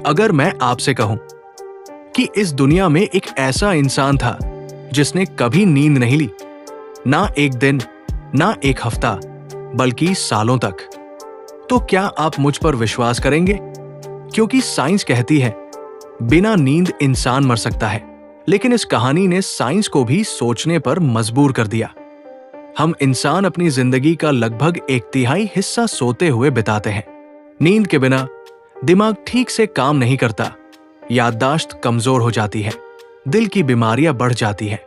अगर मैं आपसे कहूं कि इस दुनिया में एक ऐसा इंसान था जिसने कभी नींद नहीं ली, ना एक दिन, ना एक हफ्ता, बल्कि सालों तक, तो क्या आप मुझ पर विश्वास करेंगे? क्योंकि साइंस कहती है बिना नींद इंसान मर सकता है, लेकिन इस कहानी ने साइंस को भी सोचने पर मजबूर कर दिया। हम इंसान अपनी जिंदगी का लगभग 1/3 हिस्सा सोते हुए बिताते हैं। नींद के बिना दिमाग ठीक से काम नहीं करता, याददाश्त कमजोर हो जाती है, दिल की बीमारियां बढ़ जाती हैं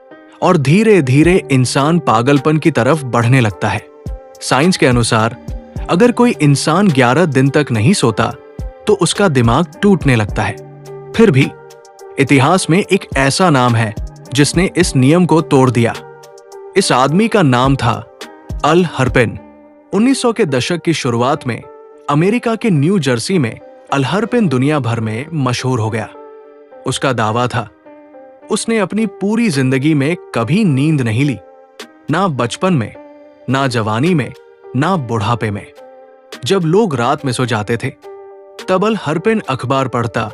और धीरे धीरे इंसान पागलपन की तरफ बढ़ने लगता है। साइंस के अनुसार अगर कोई इंसान 11 दिन तक नहीं सोता तो उसका दिमाग टूटने लगता है। फिर भी इतिहास में एक ऐसा नाम है जिसने इस नियम को तोड़ दिया। इस आदमी का नाम था अल हरपेन। 1900 के दशक की शुरुआत में अमेरिका के न्यू जर्सी में अल हरपेन दुनिया भर में मशहूर हो गया। उसका दावा था उसने अपनी पूरी जिंदगी में कभी नींद नहीं ली, ना बचपन में, ना जवानी में, ना बुढ़ापे में। जब लोग रात में सो जाते थे तब अल हरपेन अखबार पढ़ता,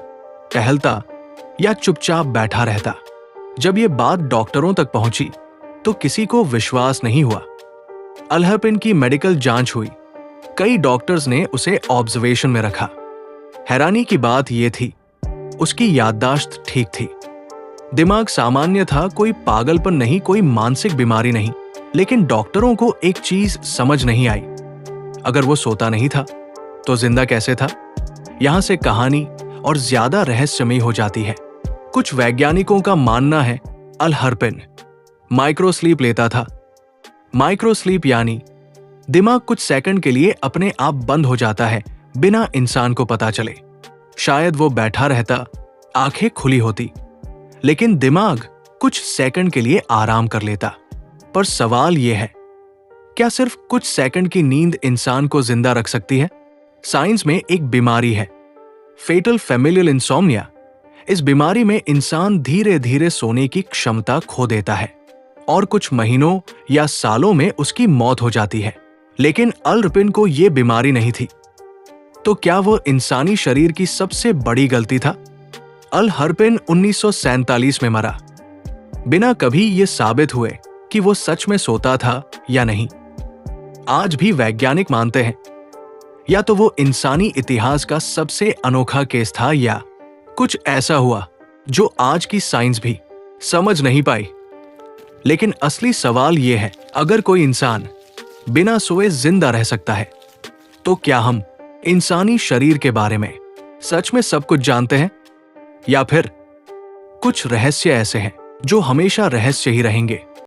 टहलता या चुपचाप बैठा रहता। जब ये बात डॉक्टरों तक पहुंची तो किसी को विश्वास नहीं हुआ। अल हरपेन की मेडिकल जांच हुई, कई डॉक्टर्स ने उसे ऑब्जर्वेशन में रखा। हैरानी की बात यह थी उसकी याददाश्त ठीक थी, दिमाग सामान्य था, कोई पागलपन नहीं, कोई मानसिक बीमारी नहीं। लेकिन डॉक्टरों को एक चीज समझ नहीं आई, अगर वो सोता नहीं था तो जिंदा कैसे था? यहां से कहानी और ज्यादा रहस्यमयी हो जाती है। कुछ वैज्ञानिकों का मानना है अल हरपेन माइक्रो स्लीप लेता था। माइक्रो स्लीप यानी दिमाग कुछ सेकंड के लिए अपने आप बंद हो जाता है बिना इंसान को पता चले। शायद वो बैठा रहता, आंखें खुली होती, लेकिन दिमाग कुछ सेकंड के लिए आराम कर लेता। पर सवाल यह है, क्या सिर्फ कुछ सेकंड की नींद इंसान को जिंदा रख सकती है? साइंस में एक बीमारी है फेटल फैमिलियल इंसोम्निया। इस बीमारी में इंसान धीरे धीरे सोने की क्षमता खो देता है और कुछ महीनों या सालों में उसकी मौत हो जाती है। लेकिन अल हरपेन को यह बीमारी नहीं थी। तो क्या वो इंसानी शरीर की सबसे बड़ी गलती था? अल हरपेन 1947 में मरा, बिना कभी ये साबित हुए कि वो सच में सोता था या नहीं। आज भी वैज्ञानिक मानते हैं या तो वो इंसानी इतिहास का सबसे अनोखा केस था या कुछ ऐसा हुआ जो आज की साइंस भी समझ नहीं पाई। लेकिन असली सवाल यह है, अगर कोई इंसान बिना सोए जिंदा रह सकता है तो क्या हम इंसानी शरीर के बारे में सच में सब कुछ जानते हैं, या फिर कुछ रहस्य ऐसे हैं जो हमेशा रहस्य ही रहेंगे?